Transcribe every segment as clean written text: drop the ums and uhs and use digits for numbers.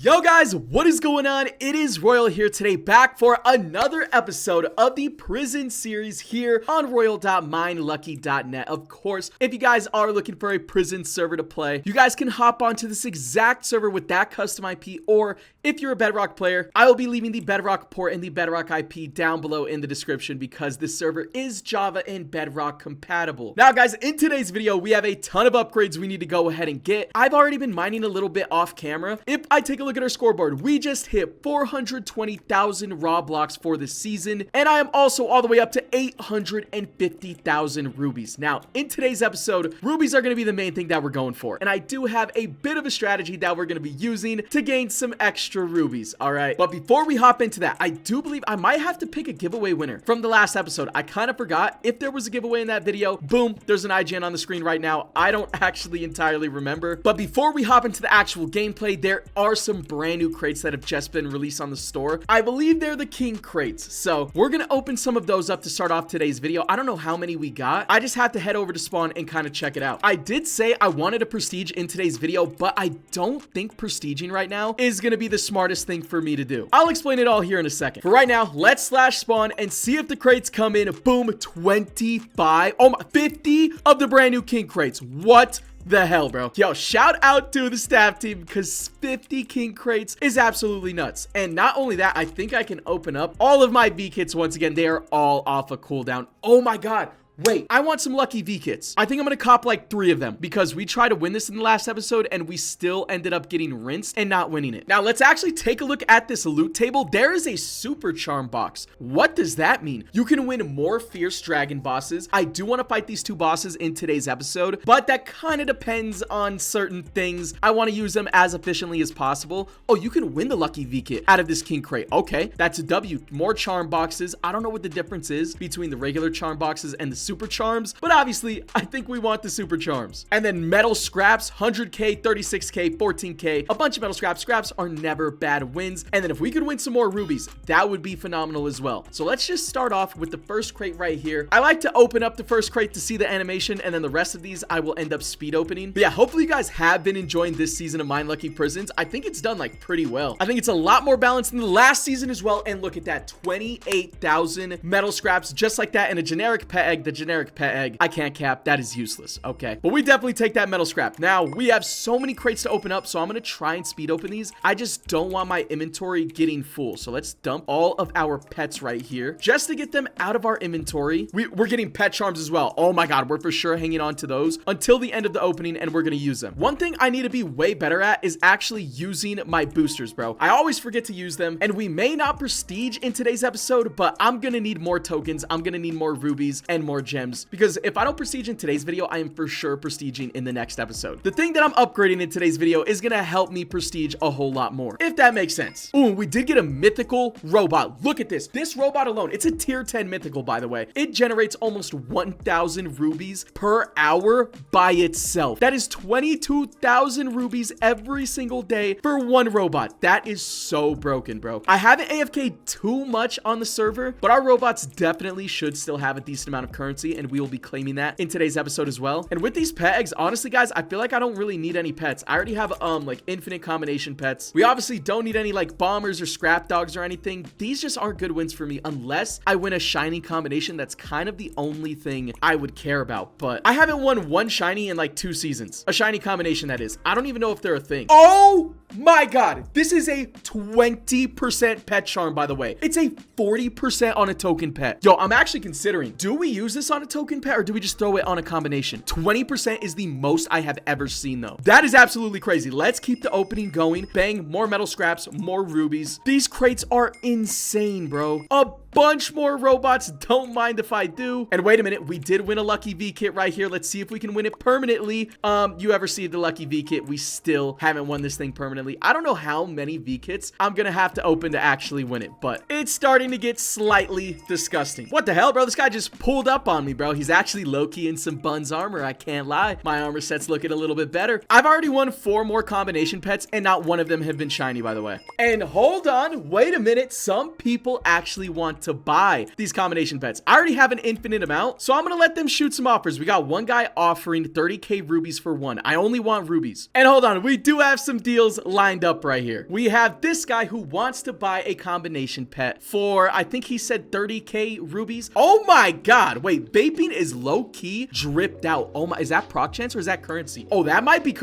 Yo guys, what is going on? It is Royal here today, back for another episode of the prison series here on royal.minelucky.net. Of course, if you guys are looking for a prison server to play, you guys can hop onto this exact server with that custom IP, or if you're a Bedrock player, I will be leaving the Bedrock Port and the Bedrock IP down below in the description because this server is Java and Bedrock compatible. Now guys, in today's video, we have a ton of upgrades we need to go ahead and get. I've already been mining a little bit off camera. If I take a look at our scoreboard, we just hit 420,000 raw blocks for the season, and I am also all the way up to 850,000 rubies. Now, in today's episode, rubies are going to be the main thing that we're going for, and I do have a bit of a strategy that we're going to be using to gain some extra rubies, all right? But before we hop into that, I do believe I might have to pick a giveaway winner from the last episode. I kind of forgot if there was a giveaway in that video. Boom, there's an IGN on the screen right now. I don't actually entirely remember, but before we hop into the actual gameplay, there are some brand new crates that have just been released on the store. I believe they're the king crates, so we're gonna open some of those up to start off today's video. I don't know how many we got. I just have to head over to spawn and kind of check it out. I did say I wanted a prestige in today's video, but I don't think prestiging right now is gonna be the smartest thing for me to do. I'll explain it all here in a second. For right now, let's slash spawn and see if the crates come in. Boom, 25, oh my, 50 of the brand new king crates. What the hell, bro? Yo, shout out to the staff team because 50 king crates is absolutely nuts. And not only that, I think I can open up all of my V kits once again. They are all off a cooldown. Oh my god. Wait, I want some lucky V-Kits. I think I'm gonna cop like 3 of them because we tried to win this in the last episode and we still ended up getting rinsed and not winning it. Now, let's actually take a look at this loot table. There is a super charm box. What does that mean? You can win more fierce dragon bosses. I do want to fight these 2 bosses in today's episode, but that kind of depends on certain things. I want to use them as efficiently as possible. Oh, you can win the lucky V-Kit out of this king crate. Okay, that's a W. More charm boxes. I don't know what the difference is between the regular charm boxes and the super charms, but obviously I think we want the super charms. And then metal scraps, 100k, 36k, 14k, a bunch of metal scraps. Scraps are never bad wins. And then if we could win some more rubies, that would be phenomenal as well. So let's just start off with the first crate right here. I like to open up the first crate to see the animation, and then the rest of these I will end up speed opening. But yeah, hopefully you guys have been enjoying this season of MineLucky Prisons. I think it's done like pretty well. I think it's a lot more balanced than the last season as well. And look at that, 28,000 metal scraps just like that, and a generic pet egg. The generic pet egg, I can't cap. That is useless. Okay, but we definitely take that metal scrap. Now we have so many crates to open up, so I'm gonna try and speed open these. I just don't want my inventory getting full, so let's dump all of our pets right here just to get them out of our inventory. We're getting pet charms as well. Oh my god, we're for sure hanging on to those until the end of the opening, and we're gonna use them. One thing I need to be way better at is actually using my boosters, bro. I always forget to use them, and we may not prestige in today's episode, but I'm gonna need more tokens. I'm gonna need more rubies and more gems, because if I don't prestige in today's video, I am for sure prestiging in the next episode. The thing that I'm upgrading in today's video is gonna help me prestige a whole lot more, if that makes sense. Ooh, we did get a mythical robot. Look at this. This robot alone, it's a tier 10 mythical, by the way. It generates almost 1,000 rubies per hour by itself. That is 22,000 rubies every single day for one robot. That is so broken, bro. I haven't AFK'd too much on the server, but our robots definitely should still have a decent amount of currency, and we will be claiming that in today's episode as well. And with these pet eggs, honestly guys, I feel like I don't really need any pets. I already have like infinite combination pets. We obviously don't need any like bombers or scrap dogs or anything. These just aren't good wins for me unless I win a shiny combination. That's kind of the only thing I would care about, but I haven't won one shiny in like 2 seasons. A shiny combination, that is. I don't even know if they're a thing. Oh my god, this is a 20% pet charm, by the way. It's a 40% on a token pet. Yo, I'm actually considering, do we use this on a token pet or do we just throw it on a combination? 20% is the most I have ever seen though. That is absolutely crazy. Let's keep the opening going. Bang, more metal scraps, more rubies. These crates are insane, bro. A bunch more robots. Don't mind if I do. And wait a minute, we did win a lucky V kit right here. Let's see if we can win it permanently. You ever see the lucky V kit? We still haven't won this thing permanently. I don't know how many V kits I'm gonna have to open to actually win it, but it's starting to get slightly disgusting. What the hell, bro? This guy just pulled up on me, bro. He's actually low-key in some buns armor. I can't lie. My armor set's looking a little bit better. I've already won 4 more combination pets, and not one of them have been shiny, by the way. And hold on, wait a minute. Some people actually want to buy these combination pets. I already have an infinite amount, so I'm gonna let them shoot some offers. We got one guy offering 30k rubies for one. I only want rubies. And hold on, we do have some deals lined up right here. We have this guy who wants to buy a combination pet for, I think he said 30k rubies. Oh my god, wait, vaping is low-key dripped out. Oh my, is that proc chance or is that currency? Oh, that might be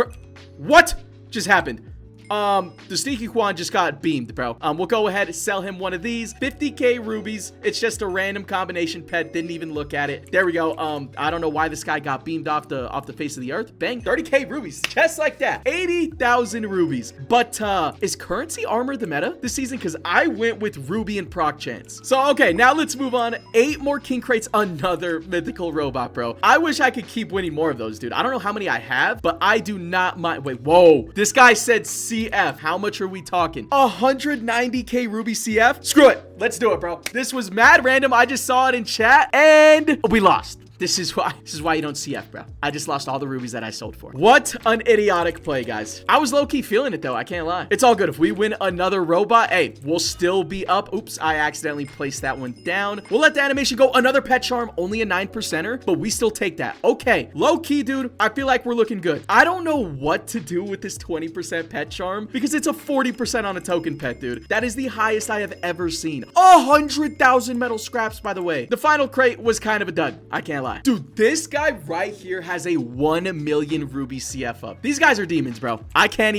what just happened? The Sneaky Quan just got beamed, bro. We'll go ahead and sell him one of these. 50k rubies. It's just a random combination pet. Didn't even look at it. There we go. I don't know why this guy got beamed off the face of the earth. Bang. 30k rubies. Just like that. 80,000 rubies. But, is currency armor the meta this season? Because I went with ruby and proc chance. So, okay, now let's move on. 8 more king crates. Another mythical robot, bro. I wish I could keep winning more of those, dude. I don't know how many I have, but I do not mind. Wait, whoa. This guy said CF. How much are we talking? 190k ruby CF? Screw it. Let's do it, bro. This was mad random. I just saw it in chat and we lost. This is why you don't CF, bro. I just lost all the rubies that I sold for. What an idiotic play, guys. I was low-key feeling it, though. I can't lie. It's all good. If we win another robot, hey, we'll still be up. Oops, I accidentally placed that one down. We'll let the animation go. Another pet charm, only a 9%er, but we still take that. Okay, low-key, dude, I feel like we're looking good. I don't know what to do with this 20% pet charm because it's a 40% on a token pet, dude. That is the highest I have ever seen. 100,000 metal scraps, by the way. The final crate was kind of a dud. I can't lie. Dude, this guy right here has a 1 million ruby CF up. These guys are demons, bro. I can't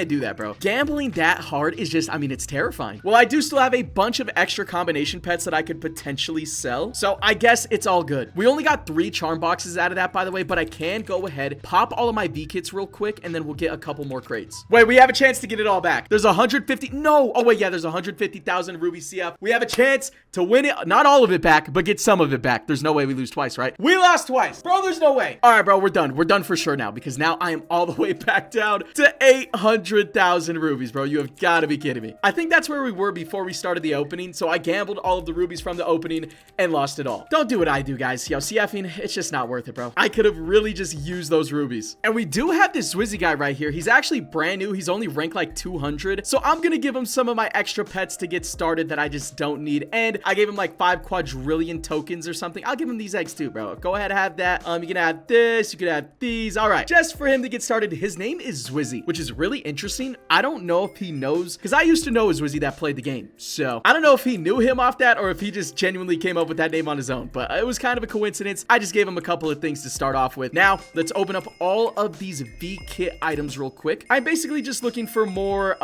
do that, bro. Gambling that hard is just, I mean, it's terrifying. Well, I do still have a bunch of extra combination pets that I could potentially sell. So I guess it's all good. We only got 3 charm boxes out of that, by the way, but I can go ahead, pop all of my V kits real quick, and then we'll get a couple more crates. Wait, we have a chance to get it all back. There's 150. No. Oh, wait, yeah, there's 150,000 ruby CF. We have a chance to win it. Not all of it back, but get some of it back. There's no way we lose twice, right? We lost twice. Bro, there's no way. All right, bro, we're done. We're done for sure now because now I am all the way back down to 800,000 rubies, bro. You have got to be kidding me. I think that's where we were before we started the opening. So I gambled all of the rubies from the opening and lost it all. Don't do what I do, guys. Yo, CFing, it's just not worth it, bro. I could have really just used those rubies. And we do have this Swizzy guy right here. He's actually brand new. He's only ranked like 200. So I'm going to give him some of my extra pets to get started that I just don't need. And I gave him like 5 quadrillion tokens or something. I'll give him these eggs too, bro. Go ahead, have that. You can add this. You can add these. All right. Just for him to get started. His name is Zwizzy, which is really interesting. I don't know if he knows, because I used to know a Zwizzy that played the game. So I don't know if he knew him off that or if he just genuinely came up with that name on his own, but it was kind of a coincidence. I just gave him a couple of things to start off with. Now let's open up all of these V kit items real quick. I'm basically just looking for more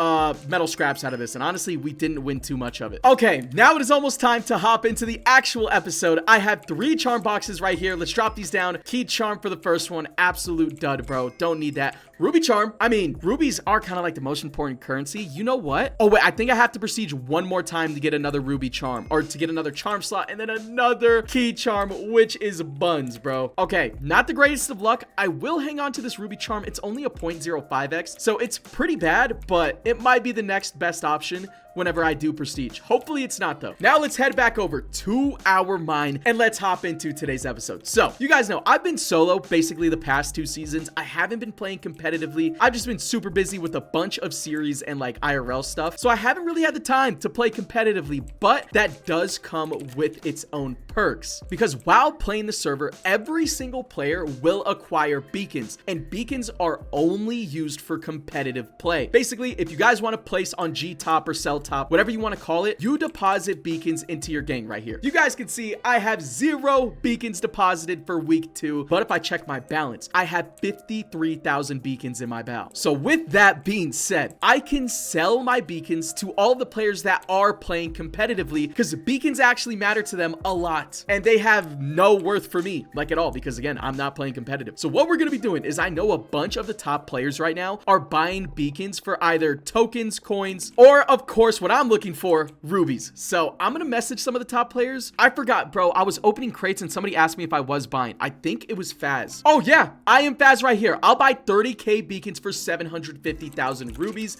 metal scraps out of this. And honestly, we didn't win too much of it. Okay. Now it is almost time to hop into the actual episode. I have 3 charm boxes right here. Let's drop these down. Key charm for the first one. Absolute dud, bro. Don't need that. Ruby charm. I mean, rubies are kind of like the most important currency. You know what? Oh, wait. I think I have to prestige one more time to get another ruby charm or to get another charm slot and then another key charm, which is buns, bro. Okay. Not the greatest of luck. I will hang on to this ruby charm. It's only a 0.05x, so it's pretty bad, but it might be the next best option whenever I do prestige. Hopefully it's not though. Now let's head back over to our mine and let's hop into today's episode. So you guys know I've been solo basically the past 2 seasons. I haven't been playing competitively. I've just been super busy with a bunch of series and like IRL stuff. So I haven't really had the time to play competitively, but that does come with its own perks because while playing the server, every single player will acquire beacons and beacons are only used for competitive play. Basically, if you guys want to place on G top or cell top, whatever you want to call it, you deposit beacons into your gang right here. You guys can see I have 0 beacons deposited for week 2, but if I check my balance, I have 53,000 beacons in my balance. So with that being said, I can sell my beacons to all the players that are playing competitively because beacons actually matter to them a lot and they have no worth for me like at all because again, I'm not playing competitive. So what we're going to be doing is I know a bunch of the top players right now are buying beacons for either tokens, coins, or of course what I'm looking for, rubies. So I'm gonna message some of the top players. I forgot, bro. I was opening crates and somebody asked me if I was buying. I think it was Faz. Oh yeah, I am Faz right here. I'll buy 30k beacons for 750,000 rubies.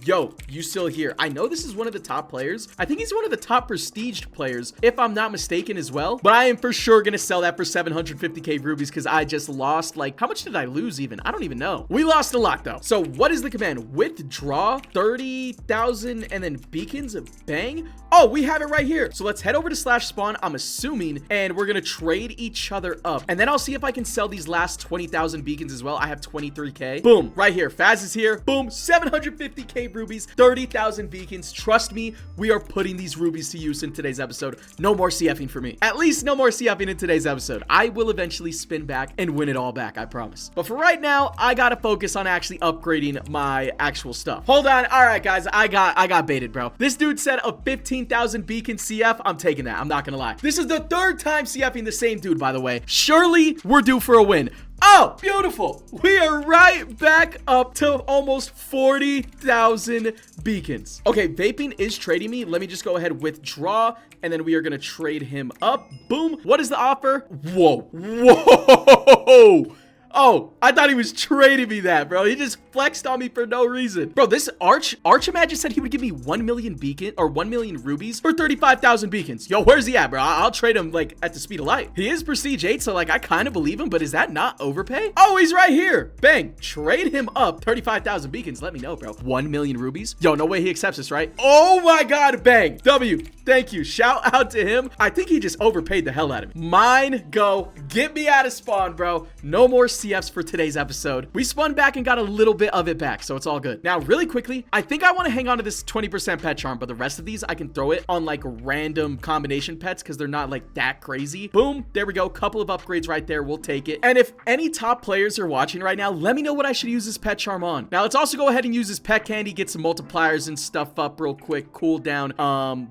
Yo, you still here? I know this is one of the top players. I think he's one of the top prestiged players, if I'm not mistaken as well. But I am for sure gonna sell that for 750k rubies because I just lost, like, how much did I lose even? I don't even know. We lost a lot though. So what is the command? Withdraw 30,000 and then then beacons, bang. Oh, we have it right here. So let's head over to slash spawn, I'm assuming, and we're gonna trade each other up. And then I'll see if I can sell these last 20,000 beacons as well. I have 23K. Boom, right here. Faz is here. Boom, 750K rubies, 30,000 beacons. Trust me, we are putting these rubies to use in today's episode. No more CFing for me. At least no more CFing in today's episode. I will eventually spin back and win it all back, I promise. But for right now, I gotta focus on actually upgrading my actual stuff. Hold on. All right, guys, I got baited, bro. This dude said a 15,000 beacon CF. I'm taking that. I'm not gonna lie. This is the third time CFing the same dude, by the way. Surely we're due for a win. Oh, beautiful. We are right back up to almost 40,000 beacons. Okay, Vaping is trading me. Let me just go ahead, withdraw, and then we are going to trade him up. Boom. What is the offer? Whoa. Whoa. Oh, I thought he was trading me that, bro. He just flexed on me for no reason. Bro, this Archimagist said he would give me 1 million beacon or 1 million rubies for 35,000 beacons. Yo, where's he at, bro? I'll trade him like at the speed of light. He is prestige 8, so like I kind of believe him, but is that not overpay? Oh, he's right here. Bang. Trade him up. 35,000 beacons. Let me know, bro. 1 million rubies. Yo, no way he accepts this, right? Oh my God. Bang. W. Thank you. Shout out to him. I think he just overpaid the hell out of me. Mine go. Get me out of spawn, bro. No more CFs for today's episode. We spun back and got a little bit of it back, so it's all good. Now, really quickly, I think I want to hang on to this 20% pet charm, but the rest of these, I can throw it on like random combination pets because they're not like that crazy. Boom. There we go. Couple of upgrades right there. We'll take it. And if any top players are watching right now, let me know what I should use this pet charm on. Now, let's also go ahead and use this pet candy, get some multipliers and stuff up real quick. Cool down.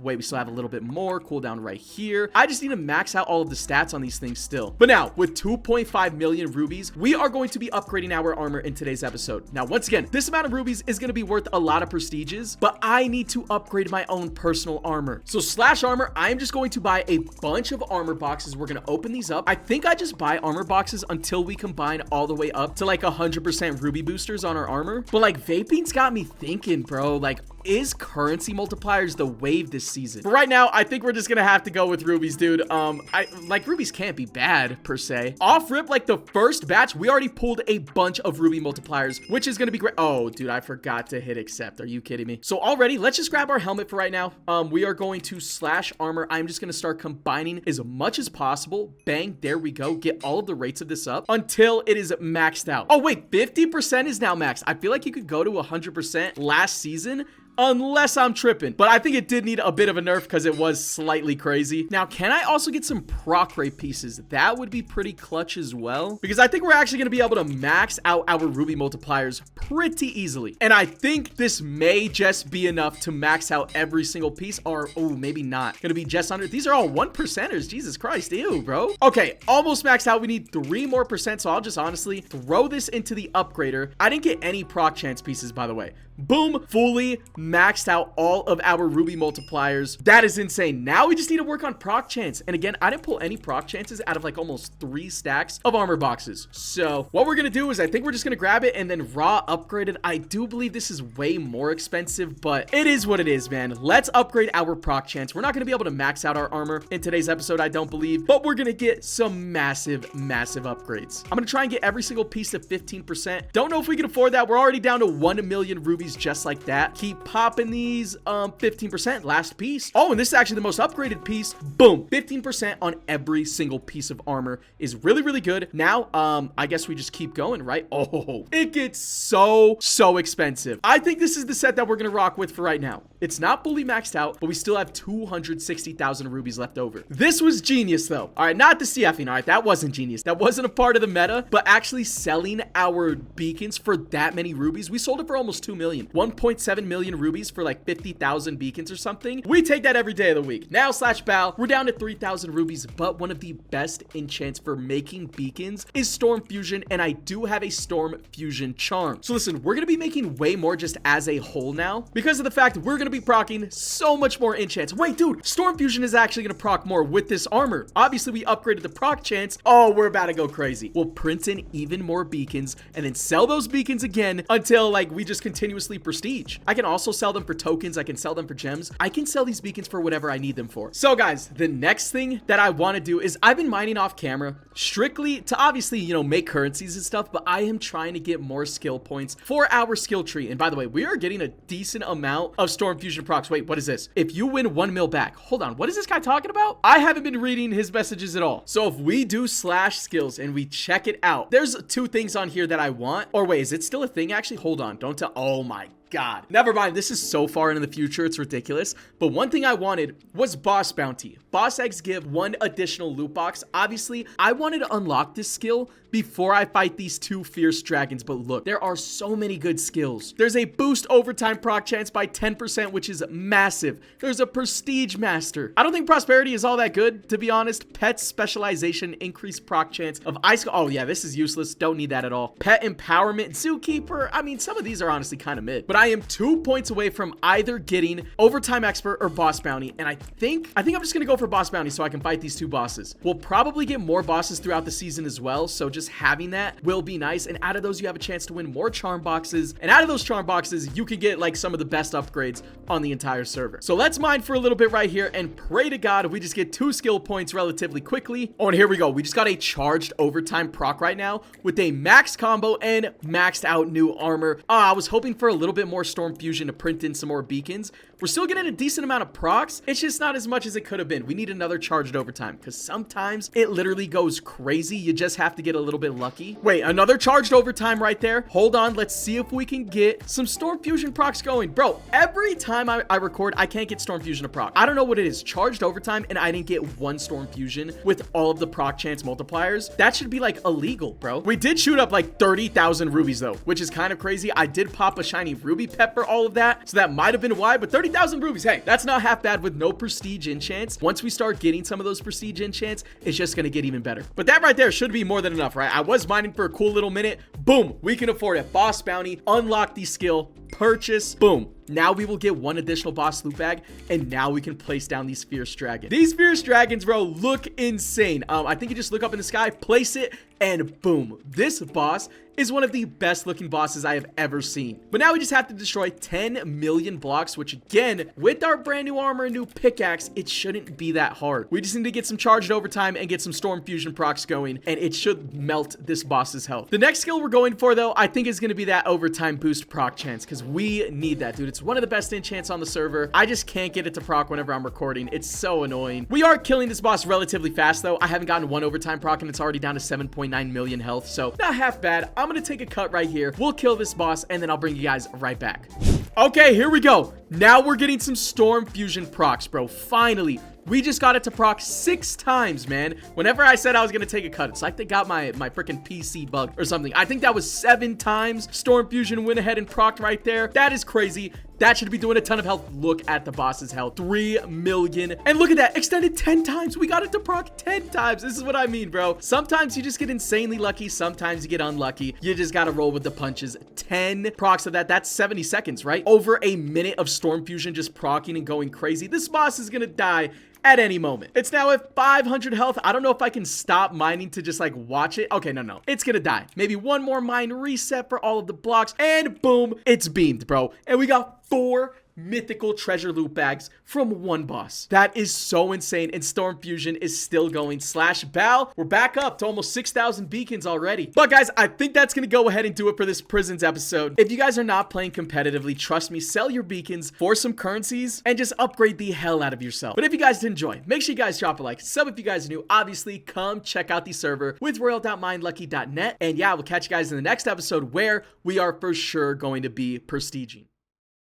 Wait, we still have a little bit more. Cool down right here. I just need to max out all of the stats on these things still. But now, with 2.5 million rubies, we are going to be upgrading our armor in today's episode. Now, once again, this amount of rubies is going to be worth a lot of prestiges, but I need to upgrade my own personal armor. So slash armor, I am just going to buy a bunch of armor boxes. We're going to open these up. I think I just buy armor boxes until we combine all the way up to like 100% ruby boosters on our armor. But like vaping's got me thinking, bro, like is currency multipliers the wave this season? But right now, I think we're just gonna have to go with rubies, dude. Like rubies can't be bad per se. Off rip, like the first batch, we already pulled a bunch of ruby multipliers, which is gonna be great. Oh, dude, I forgot to hit accept. Are you kidding me? So already, let's just grab our helmet for right now. We are going to slash armor. I'm just gonna start combining as much as possible. Bang, there we go. Get all of the rates of this up until it is maxed out. Oh wait, 50% is now maxed. I feel like you could go to 100% last season, unless I'm tripping. But I think it did need a bit of a nerf because it was slightly crazy. Now, can I also get some proc rate pieces? That would be pretty clutch as well, because I think we're actually going to be able to max out our ruby multipliers pretty easily. And I think this may just be enough to max out every single piece, or oh, maybe not. Gonna be just under. These are all 1%ers. Jesus Christ, ew, bro. Okay, almost maxed out. We need 3 more percent, so I'll just honestly throw this into the upgrader. I didn't get any proc chance pieces, by the way. Boom, fully maxed out all of our ruby multipliers. That is insane. Now we just need to work on proc chance. And again, I didn't pull any proc chances out of like almost 3 stacks of armor boxes. So what we're gonna do is I think we're just gonna grab it and then raw upgrade it. I do believe this is way more expensive, but it is what it is, man. Let's upgrade our proc chance. We're not gonna be able to max out our armor in today's episode, I don't believe, but we're gonna get some massive upgrades. I'm gonna try and get every single piece to 15%. Don't know if we can afford that. We're already down to 1 million rubies just like that. Keep popping these 15%. Last piece. Oh, and this is actually the most upgraded piece. Boom, 15% on every single piece of armor is really, really good. Now, I guess we just keep going, right? Oh, it gets so expensive. I think this is the set that we're gonna rock with for right now. It's not fully maxed out, but we still have 260,000 rubies left over. This was genius though. All right, not the CFing. All right, that wasn't genius. That wasn't a part of the meta, but actually selling our beacons for that many rubies. We sold it for almost 2 million. 1.7 million rubies for like 50,000 beacons or something. We take that every day of the week. Now slash bow, we're down to 3,000 rubies, but one of the best enchants for making beacons is Storm Fusion, and I do have a Storm Fusion charm. So listen, we're gonna be making way more just as a whole now because of the fact that we're gonna be proccing so much more enchants. Wait, dude, Storm Fusion is actually gonna proc more with this armor. Obviously, we upgraded the proc chance. Oh, we're about to go crazy. We'll print in even more beacons and then sell those beacons again until like we just continuously prestige. I can also also sell them for tokens. I can sell them for gems. I can sell these beacons for whatever I need them for. So guys, the next thing that I want to do is I've been mining off camera strictly to obviously, you know, make currencies and stuff, but I am trying to get more skill points for our skill tree. And by the way, we are getting a decent amount of Storm Fusion procs. Wait, what is this? If you win 1 mil back, hold on, what is this guy talking about? I haven't been reading his messages at all. So if we do slash skills and we check it out, there's 2 things on here that I want. Or wait, is it still a thing? Actually, hold on, don't tell. Oh my God. Never mind. This is so far into the future. It's ridiculous. But one thing I wanted was boss bounty. Boss eggs give 1 additional loot box. Obviously, I wanted to unlock this skill before I fight these 2 fierce dragons. But look, there are so many good skills. There's a boost overtime proc chance by 10%, which is massive. There's a prestige master. I don't think prosperity is all that good, to be honest. Pet specialization, increased proc chance of ice. Oh yeah, this is useless. Don't need that at all. Pet empowerment, zookeeper. I mean, some of these are honestly kind of mid, but I am 2 points away from either getting overtime expert or boss bounty. And I think I'm just gonna go for boss bounty so I can fight these 2 bosses. We'll probably get more bosses throughout the season as well, so just having that will be nice. And out of those, you have a chance to win more charm boxes, and out of those charm boxes, you can get like some of the best upgrades on the entire server. So let's mine for a little bit right here and pray to God we just get 2 skill points relatively quickly. Oh, and here we go. We just got a charged overtime proc right now with a max combo and maxed out new armor. I was hoping for a little bit more Storm Fusion to print in some more beacons. We're still getting a decent amount of procs. It's just not as much as it could have been. We need another charged overtime because sometimes it literally goes crazy. You just have to get a little bit lucky. Wait, another charged overtime right there. Hold on. Let's see if we can get some Storm Fusion procs going. Bro, every time I record, I can't get Storm Fusion to proc. I don't know what it is. Charged overtime and I didn't get 1 Storm Fusion with all of the proc chance multipliers. That should be like illegal, bro. We did shoot up like 30,000 rubies though, which is kind of crazy. I did pop a shiny ruby pet for all of that, so that might have been why, but 30,000 rubies, hey, that's not half bad with no prestige enchants. Once we start getting some of those prestige enchants, it's just gonna get even better. But that right there should be more than enough, right? I was mining for a cool little minute. Boom, we can afford it. Boss bounty, unlock the skill, purchase, boom. Now we will get 1 additional boss loot bag, and now we can place down these fierce dragons. These fierce dragons, bro, look insane. I think you just look up in the sky, place it, and boom. This boss is one of the best looking bosses I have ever seen. But now we just have to destroy 10 million blocks, which again, with our brand new armor and new pickaxe, it shouldn't be that hard. We just need to get some charged overtime and get some Storm Fusion procs going, and it should melt this boss's health. The next skill we're going for, though, I think is going to be that overtime boost proc chance, because we need that, dude. It's one of the best enchants on the server. I just can't get it to proc whenever I'm recording. It's so annoying. We are killing this boss relatively fast, though. I haven't gotten 1 overtime proc, and it's already down to 7.9 million health, so not half bad. I'm gonna take a cut right here. We'll kill this boss, and then I'll bring you guys right back. Okay, here we go. Now we're getting some Storm Fusion procs, bro. Finally. We just got it to proc 6 times, man. Whenever I said I was gonna take a cut, it's like they got my freaking PC bugged or something. I think that was 7 times Storm Fusion went ahead and procced right there. That is crazy. That should be doing a ton of health. Look at the boss's health. 3 million. And look at that. Extended 10 times. We got it to proc 10 times. This is what I mean, bro. Sometimes you just get insanely lucky. Sometimes you get unlucky. You just gotta roll with the punches. 10 procs of that. That's 70 seconds, right? Over a minute of Storm Fusion just procking and going crazy. This boss is gonna die at any moment. It's now at 500 health. I don't know if I can stop mining to just like watch it. Okay, no. It's gonna die. Maybe 1 more mine reset for all of the blocks, and boom, it's beamed, bro. And we got 4 mythical treasure loot bags from 1 boss. That is so insane, and Storm Fusion is still going. Slash Bal, we're back up to almost 6,000 beacons already. But guys, I think that's gonna go ahead and do it for this prisons episode. If you guys are not playing competitively, trust me, sell your beacons for some currencies and just upgrade the hell out of yourself. But if you guys did enjoy, make sure you guys drop a like, sub if you guys are new. Obviously, come check out the server with royal.minelucky.net. And yeah, we'll catch you guys in the next episode where we are for sure going to be prestiging.